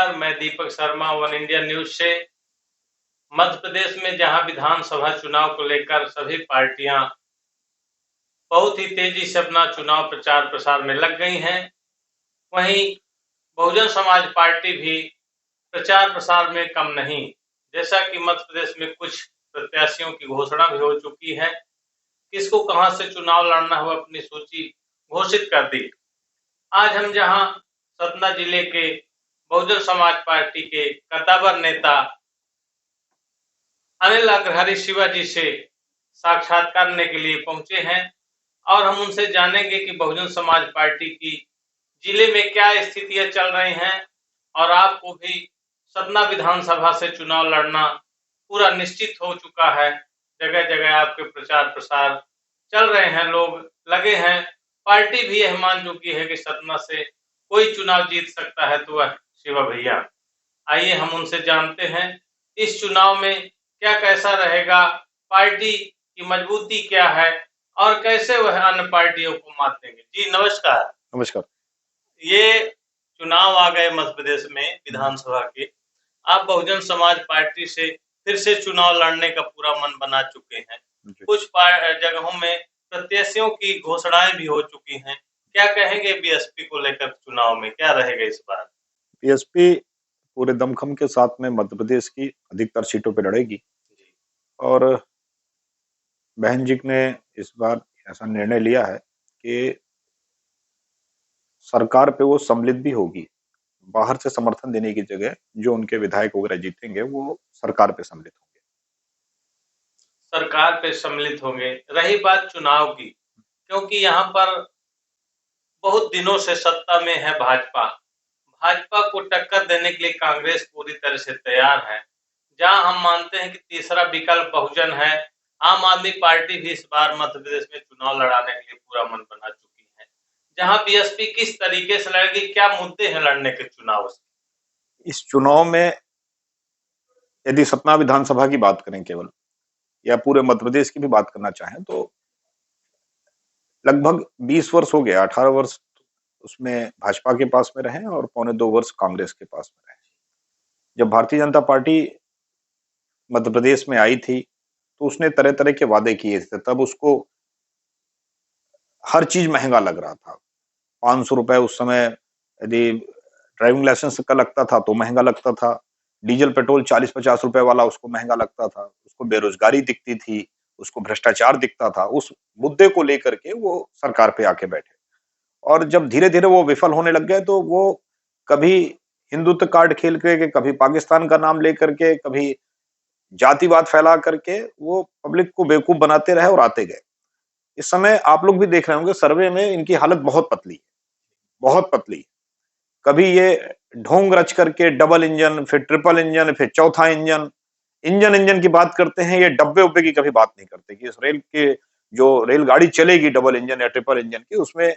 नमस्कार, मैं Deepak Sharma one India news से। मध्य प्रदेश में जहां विधानसभा चुनाव को लेकर सभी पार्टियां बहुत ही तेजी से अपना चुनाव प्रचार प्रसार में लग गई हैं, वहीं बहुजन समाज पार्टी भी प्रचार प्रसार में कम नहीं। जैसा कि मध्य प्रदेश में कुछ प्रत्याशियों की घोषणा भी हो चुकी है, किसको कहां से चुनाव लड़ना है, वो अपनी सूची घोषित कर दी। आज हम जहां सतना जिले के बहुजन समाज पार्टी के कद्दावर नेता अनिल अग्रहरि शिवाजी से साक्षात्कार करने के लिए पहुंचे हैं और हम उनसे जानेंगे कि बहुजन समाज पार्टी की जिले में क्या स्थितियां चल रही हैं और आपको भी सतना विधानसभा से चुनाव लड़ना पूरा निश्चित हो चुका है। जगह जगह आपके प्रचार प्रसार चल रहे हैं, लोग लगे हैं, पार्टी भी यह मान चुकी है कि सतना से कोई चुनाव जीत सकता है तो वह शिवा भैया। आइए हम उनसे जानते हैं इस चुनाव में क्या कैसा रहेगा, पार्टी की मजबूती क्या है और कैसे वह अन्य पार्टियों को मात देंगे। जी नमस्कार। नमस्कार। ये चुनाव आ गए मध्य प्रदेश में विधानसभा के, आप बहुजन समाज पार्टी से फिर से चुनाव लड़ने का पूरा मन बना चुके हैं। कुछ जगहों में प्रत्याशियों की घोषणाएं भी हो चुकी हैं। क्या कहेंगे बीएसपी को लेकर चुनाव में क्या रहेगा इस बार? बीएसपी पूरे दमखम के साथ में मध्य प्रदेश की अधिकतर सीटों पर लड़ेगी और बहन जी ने इस बार ऐसा निर्णय लिया है कि सरकार पे वो सम्मिलित भी होगी। बाहर से समर्थन देने की जगह जो उनके विधायक वगैरह जीतेंगे वो सरकार पे सम्मिलित होंगे। सरकार पे सम्मिलित होंगे। रही बात चुनाव की, क्योंकि यहाँ पर बहुत दिनों से सत्ता में है भाजपा। भाजपा को टक्कर देने के लिए कांग्रेस पूरी तरह से तैयार है। जहां हम मानते हैं कि तीसरा विकल्प बहुजन है, आम आदमी पार्टी भी इस बार मध्य प्रदेश में चुनाव लड़ाने के लिए पूरा मन बना चुकी है। जहां बीएसपी किस तरीके से लड़ेगी, क्या मुद्दे हैं लड़ने के चुनाव से? इस चुनाव में यदि सतना विधानसभा की बात करें केवल या पूरे मध्य प्रदेश की भी बात करना चाहें तो लगभग 20 वर्ष हो गया। 18 वर्ष उसमें भाजपा के पास में रहे और 1.25 वर्ष कांग्रेस के पास में रहे। जब भारतीय जनता पार्टी मध्य प्रदेश में आई थी तो उसने तरह तरह के वादे किए थे। तब उसको हर चीज महंगा लग रहा था। 500 रुपए उस समय यदि ड्राइविंग लाइसेंस का लगता था तो महंगा लगता था। डीजल पेट्रोल 40-50 रुपए वाला उसको महंगा लगता था। उसको बेरोजगारी दिखती थी, उसको भ्रष्टाचार दिखता था। उस मुद्दे को लेकर के वो सरकार पे आके बैठे और जब धीरे धीरे वो विफल होने लग गए तो वो कभी हिंदुत्व कार्ड खेल के, कभी पाकिस्तान का नाम लेकर के, कभी जातिवाद फैला करके वो पब्लिक को बेवकूफ बनाते रहे और आते गए। इस समय आप लोग भी देख रहे होंगे सर्वे में इनकी हालत बहुत पतली है, बहुत पतली है। कभी ये ढोंग रच करके डबल इंजन, फिर ट्रिपल इंजन, फिर चौथा इंजन, इंजन की बात करते हैं। ये डब्बे उब्बे की कभी बात नहीं करते कि इस रेल के जो रेलगाड़ी चलेगी डबल इंजन या ट्रिपल इंजन की, उसमें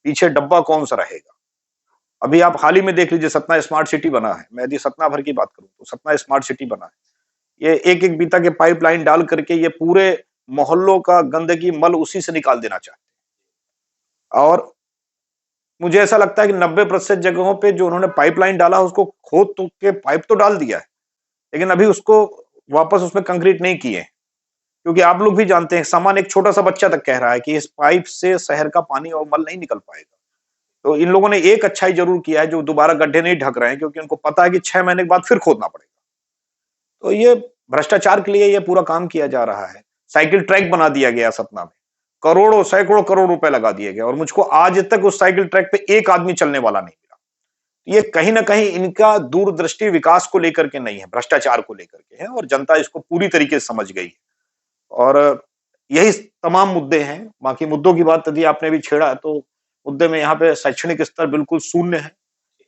पीछे डब्बा कौन सा रहेगा। अभी आप हाल ही में देख लीजिए सतना स्मार्ट सिटी बना है। मैं यदि सतना भर की बात करूं तो सतना स्मार्ट सिटी बना है। ये एक एक बीता के पाइपलाइन डाल करके ये पूरे मोहल्लों का गंदगी मल उसी से निकाल देना चाहते हैं। और मुझे ऐसा लगता है कि 90% जगहों पे जो उन्होंने पाइपलाइन डाला उसको खोद तो के पाइप तो डाल दिया है, लेकिन अभी उसको वापस उसमें कंक्रीट नहीं किए। क्योंकि आप लोग भी जानते हैं, सामान्य एक छोटा सा बच्चा तक कह रहा है कि इस पाइप से शहर का पानी और मल नहीं निकल पाएगा। तो इन लोगों ने एक अच्छाई जरूर किया है, जो दोबारा गड्ढे नहीं ढक रहे हैं, क्योंकि उनको पता है कि 6 महीने के बाद फिर खोदना पड़ेगा। तो ये भ्रष्टाचार के लिए ये पूरा काम किया जा रहा है। साइकिल ट्रैक बना दिया गया सतना में, करोड़ों सैकड़ों करोड़ रुपए लगा दिए गए और मुझको आज तक उस साइकिल ट्रैक पे एक आदमी चलने वाला नहीं मिला। ये कहीं ना कहीं इनका दूरदृष्टि विकास को लेकर के नहीं है, भ्रष्टाचार को लेकर के है और जनता इसको पूरी तरीके से समझ गई है। और यही तमाम मुद्दे हैं। बाकी मुद्दों की बात यदि आपने भी छेड़ा तो मुद्दे में यहाँ पे शैक्षणिक स्तर बिल्कुल शून्य है,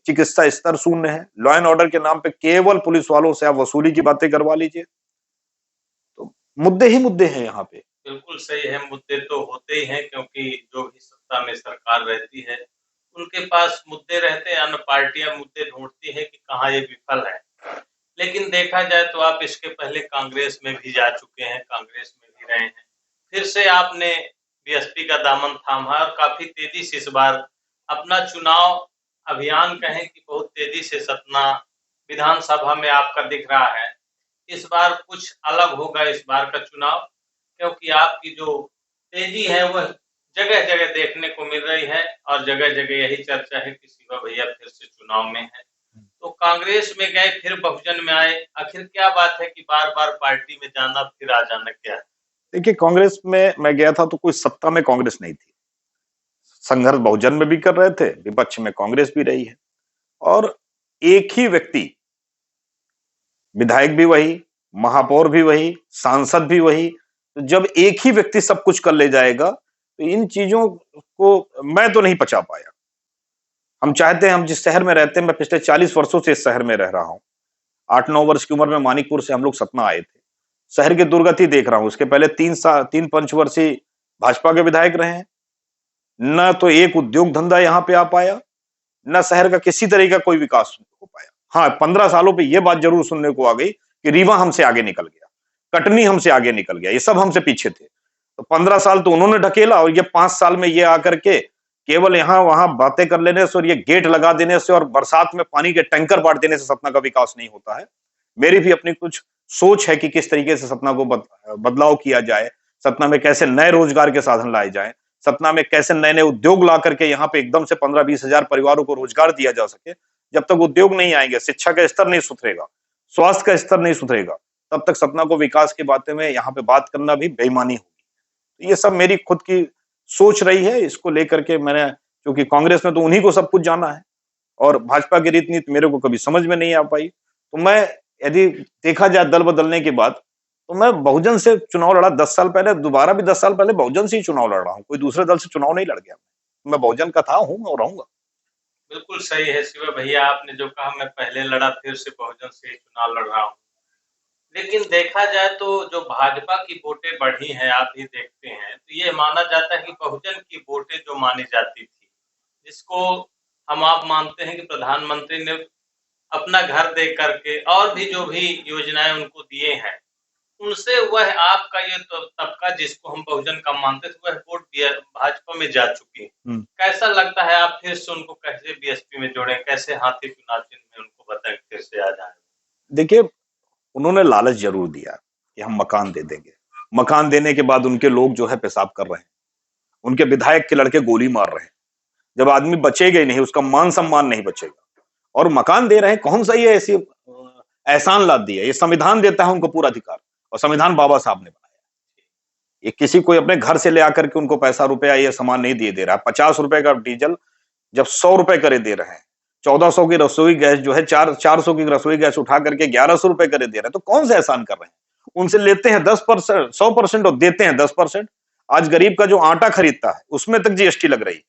चिकित्सा स्तर शून्य है। लॉ एंड ऑर्डर के नाम पे केवल पुलिस वालों से आप वसूली की बातें करवा लीजिए। तो मुद्दे ही मुद्दे हैं यहाँ पे। बिल्कुल सही है, मुद्दे तो होते ही हैं, क्योंकि जो भी सत्ता में सरकार रहती है उनके पास मुद्दे रहते हैं। अन्य पार्टियां मुद्दे ढूंढती है कि कहाँ ये विफल है। लेकिन देखा जाए तो आप इसके पहले कांग्रेस में भी जा चुके हैं, कांग्रेस में भी रहे हैं, फिर से आपने बीएसपी का दामन थामा और काफी तेजी से इस बार अपना चुनाव अभियान कहें कि बहुत तेजी से सतना विधानसभा में आपका दिख रहा है। इस बार कुछ अलग होगा इस बार का चुनाव, क्योंकि आपकी जो तेजी है वह जगह-जगह देखने को मिल रही है और जगह-जगह यही चर्चा है कि शिवा भैया फिर से चुनाव में है। तो कांग्रेस में गए फिर बहुजन में आए, आखिर क्या बात है कि बार-बार पार्टी में जाना फिर आ जाना क्या है? देखिए, कांग्रेस में मैं गया था तो कोई सत्ता में कांग्रेस नहीं थी। संघर्ष बहुजन में भी कर रहे थे, विपक्ष में कांग्रेस भी रही है और एक ही व्यक्ति, विधायक भी वही, महापौर भी वही, सांसद भी वही। तो जब एक ही व्यक्ति सब कुछ कर ले जाएगा तो इन चीजों को मैं तो नहीं पचा पाया। हम चाहते हैं, हम जिस शहर में रहते हैं, मैं पिछले 40 वर्षों से इस शहर में रह रहा हूं। 8-9 वर्ष की उम्र में मानिकपुर से हम लोग सतना आए थे। शहर की दुर्गति देख रहा हूं। उसके पहले 3 पंचवर्षीय भाजपा के विधायक रहे हैं। न तो एक उद्योग धंधा यहां पे आ पाया, न शहर का किसी तरह का कोई विकास हो पाया। हाँ, 15 सालों पे ये बात जरूर सुनने को आ गई कि रीवा हमसे आगे निकल गया, कटनी हमसे आगे निकल गया, ये सब हमसे पीछे थे। तो 15 साल तो उन्होंने ढकेला और ये 5 साल में ये आकर के केवल यहां वहां बातें कर लेने से और ये गेट लगा देने से और बरसात में पानी के टैंकर बांट देने से सतना का विकास नहीं होता है। मेरी भी अपनी कुछ सोच है कि किस तरीके से सतना को बदलाव किया जाए, सतना में कैसे नए रोजगार के साधन लाए जाए, सतना में कैसे नए नए उद्योग ला करके यहाँ पे एकदम से 15-20 हजार परिवारों को रोजगार दिया जा सके। जब तक उद्योग नहीं आएंगे, शिक्षा का स्तर नहीं सुधरेगा, स्वास्थ्य का स्तर नहीं सुधरेगा, तब तक सतना को विकास की बातें में यहाँ पे बात करना भी बेईमानी होगी। तो ये सब मेरी खुद की सोच रही है। इसको लेकर के मैंने, क्योंकि कांग्रेस में तो उन्हीं को सब कुछ जाना है और भाजपा की रीत नीति मेरे को कभी समझ में नहीं आ पाई। तो मैं, यदि देखा जाए दल बदलने के बाद, तो मैं बहुजन से चुनाव लड़ा 10 साल पहले, दोबारा भी 10 साल पहले बहुजन से ही चुनाव लड़ रहा हूं। कोई दूसरे दल से चुनाव नहीं लड़ गया। मैं बहुजन का था, हूं और रहूंगा। बिल्कुल सही है शिवा भैया, आपने जो कहा मैं पहले लड़ा फिर से बहुजन से ही चुनाव लड़ रहा हूँ। लेकिन देखा जाए तो जो भाजपा की वोटें बढ़ी हैं, आप भी देखते हैं, तो ये माना जाता है कि बहुजन की वोटें जो मानी जाती थी, जिसको हम आप मानते हैं कि प्रधानमंत्री ने अपना घर दे करके और भी जो भी योजनाएं उनको दिए हैं, उनसे वह आपका ये तो तबका जिसको हम बहुजन का मानते थे, वह वोट दिया भाजपा में जा चुकी है। कैसा लगता है, आप फिर से उनको कैसे बीएसपी में जोड़ें, कैसे हाथी चुनाव चिन्ह में उनको बताएं फिर से आ जाए? देखिए, उन्होंने लालच जरूर दिया कि हम मकान दे देंगे। मकान देने के बाद उनके लोग जो है पेशाब कर रहे हैं, उनके विधायक के लड़के गोली मार रहे हैं। जब आदमी बचेगा ही नहीं, उसका मान सम्मान नहीं बचेगा और मकान दे रहे हैं, कौन सा ये ऐसी एहसान लाद दिया? ये संविधान देता है उनको पूरा अधिकार और संविधान बाबा साहब ने बनाया। ये किसी को अपने घर से ले आकर के उनको पैसा रुपया ये सामान नहीं दिए दे रहा है। 50 रुपए का डीजल जब 100 रुपए करे दे रहे हैं, 1400 की रसोई गैस जो है 400 की रसोई गैस उठा करके 1100 रुपए करे दे रहे हैं, तो कौन सा एहसान कर रहे हैं? उनसे लेते हैं 10%, 100% और देते हैं 10%। आज गरीब का जो आटा खरीदता है उसमें तक जीएसटी लग रही है।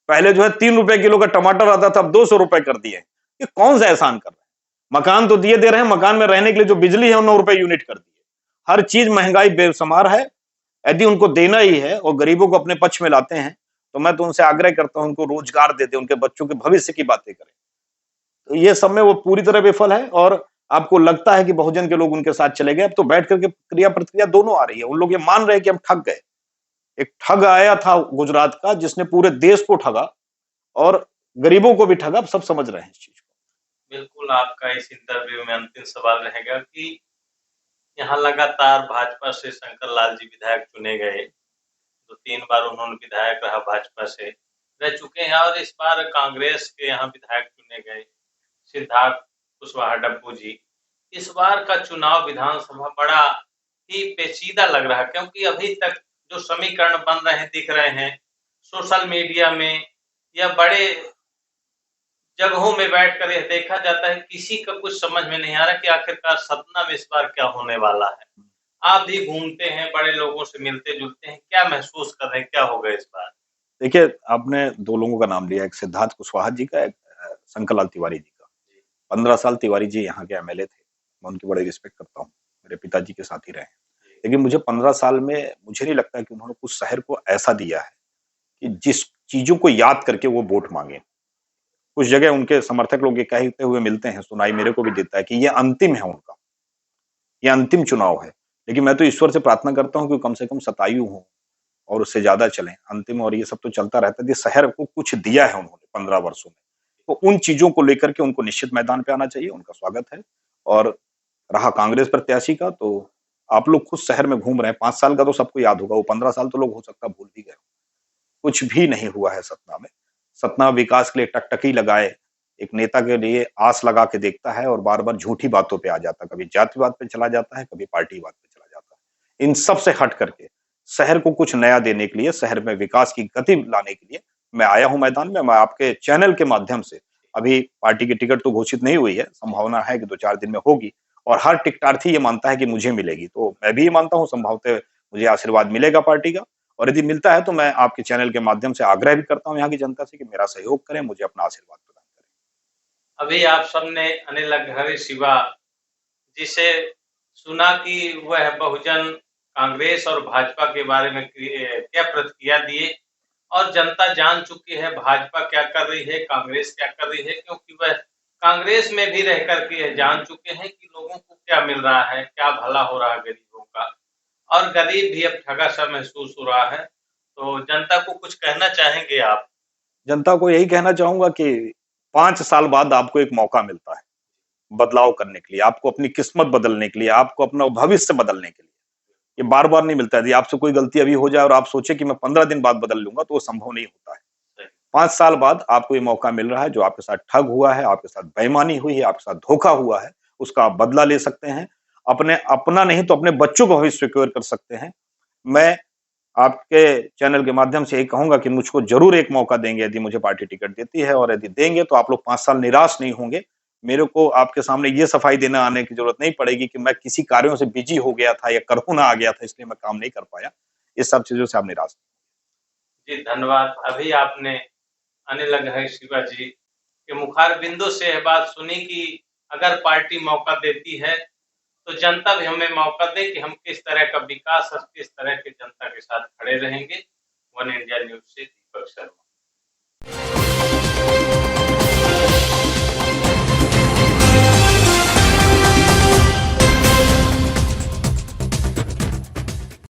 पहले जो है 3 रुपए किलो का टमाटर आता था, अब 200 रुपए कर दिए। ये कौन सा एहसान कर रहे हैं? मकान तो दिए दे रहे हैं, मकान में रहने के लिए जो बिजली है 9 रुपए यूनिट कर दिए। हर चीज महंगाई बेशुमार है। यदि उनको देना ही है और गरीबों को अपने पक्ष में लाते हैं, तो मैं तो उनसे आग्रह करता हूं उनको रोजगार दे दे, उनके बच्चों के भविष्य की बातें करें। तो ये सब में वो पूरी तरह विफल है और आपको लगता है कि बहुजन के लोग उनके साथ चले गए। अब तो बैठ करके क्रिया प्रतिक्रिया दोनों आ रही है। उन लोग ये मान रहे हैं कि हम ठग गए। एक ठग आया था गुजरात का, जिसने पूरे देश को ठगा और गरीबों को भी ठगा। अब सब समझ रहे हैं इस चीज को। बिल्कुल, आपका इस इंटरव्यू में अंतिम सवाल रहेगा कि यहाँ लगातार भाजपा से शंकर लाल जी विधायक चुने गए, तो 3 बार उन्होंने विधायक रहा भाजपा से रह चुके हैं और इस बार कांग्रेस के यहाँ विधायक चुने गए सिद्धार्थ कुशवाहा डब्बू जी। इस बार का चुनाव विधानसभा बड़ा ही पेचीदा लग रहा है, क्योंकि अभी तक जो समीकरण बन रहे हैं दिख रहे हैं सोशल मीडिया में या बड़े जगहों में बैठकर यह देखा जाता है, किसी का कुछ समझ में नहीं आ रहा कि आखिरकार सतना में इस बार क्या होने वाला है। आप भी घूमते हैं, बड़े लोगों से मिलते-जुलते हैं, क्या महसूस कर रहे हैं, क्या होगा इस बार? देखिए, आपने 2 लोगों का नाम लिया, एक सिद्धार्थ कुशवाहा जी का, एक शंकर लाल तिवारी जी का। 15 साल तिवारी जी यहाँ के एमएलए थे। मैं उनकी बड़ी रिस्पेक्ट करता हूँ। मेरे पिताजी के साथ ही रहे हैं। लेकिन मुझे 15 साल में मुझे नहीं लगता कि उन्होंने कुछ शहर को ऐसा दिया है कि जिस चीजों को याद करके वो वोट मांगे। कुछ जगह उनके समर्थक लोग ये कहते हुए मिलते हैं, सुनाई मेरे को भी देता है कि ये अंतिम है उनका, ये अंतिम चुनाव है। लेकिन मैं तो ईश्वर से प्रार्थना करता हूँ कि कम से कम शतायु हो और उससे ज्यादा चलें। अंतिम और ये सब तो चलता रहता है। शहर को कुछ दिया है उन्होंने 15 वर्षों में। तो उन चीजों को लेकर के उनको निश्चित मैदान पे आना चाहिए, उनका स्वागत है। और रहा कांग्रेस प्रत्याशी का, तो आप लोग खुद शहर में घूम रहे हैं, 5 साल का तो सबको याद होगा, वो 15 साल तो लोग हो सकता है भूल भी गए हों। कुछ भी नहीं हुआ है सतना में। सतना विकास के लिए टकटकी लगाए, एक नेता के लिए आस लगा के देखता है और बार-बार झूठी बातों पे आ जाता है, कभी जातिवाद पे चला जाता है, कभी पार्टीवाद पे चला जाता है। इन सब से हट करके शहर को कुछ नया देने के लिए, शहर में विकास की गति लाने के लिए मैं आया हूँ मैदान में। मैं आपके चैनल के माध्यम से, अभी पार्टी की टिकट तो घोषित नहीं हुई है, संभावना है कि 2-4 दिन में होगी और हर टिकटार्थी ये मानता है कि मुझे मिलेगी, तो मैं भी ये मानता हूँ संभवतः मुझे आशीर्वाद मिलेगा पार्टी का। और यदि मिलता है तो मैं आपके चैनल के माध्यम से आग्रह भी करता हूँ यहाँ की जनता से कि मेरा सहयोग करें, मुझे अपना आशीर्वाद प्रदान करें। अभी आप सबने अनिल अघहरी शिवा जिसे सुना कि वह बहुजन कांग्रेस और भाजपा के बारे में क्या प्रतिक्रिया दिए, और जनता जान चुकी है भाजपा क्या कर रही है, कांग्रेस क्या कर रही है, क्योंकि वह कांग्रेस में भी रह करके यह जान चुके हैं कि लोगों को क्या मिल रहा है, क्या भला हो रहा है गरीबों का, और गरीब भी अब ठगा सा महसूस हो रहा है। तो जनता को कुछ कहना चाहेंगे आप? जनता को यही कहना चाहूंगा कि 5 साल बाद आपको एक मौका मिलता है बदलाव करने के लिए, आपको अपनी किस्मत बदलने के लिए, आपको अपना भविष्य बदलने के लिए। ये बार-बार नहीं मिलता है। यदि आपसे कोई गलती अभी हो जाए और आप सोचे कि मैं 15 दिन बाद बदल लूंगा, तो वो संभव नहीं होता है। 5 साल बाद आपको ये मौका मिल रहा है, जो आपके साथ ठग हुआ है, आपके साथ बेईमानी हुई है, आपके साथ धोखा हुआ है, उसका आप बदला ले सकते हैं। अपना नहीं तो अपने बच्चों का भविष्य सिक्योर कर सकते हैं। मैं आपके चैनल के माध्यम से यही कहूंगा कि मुझको जरूर एक मौका देंगे यदि मुझे पार्टी टिकट देती है, और यदि देंगे तो आप लोग 5 साल निराश नहीं होंगे। मेरे को आपके सामने ये सफाई देना आने की जरूरत नहीं पड़ेगी कि मैं किसी कार्यों से बिजी हो गया था या कोरोना आ गया था इसलिए मैं काम नहीं कर पाया। इस सब चीजों से आप निराश जी धन्यवाद। अभी आपने अनिल अघहरी शिवा जी के मुखारबिंदों से यह बात सुनी कि अगर पार्टी मौका देती है तो जनता भी हमें मौका दे कि हम किस तरह का विकास और किस तरह के जनता के साथ खड़े रहेंगे। वन इंडिया न्यूज से दीपक शर्मा।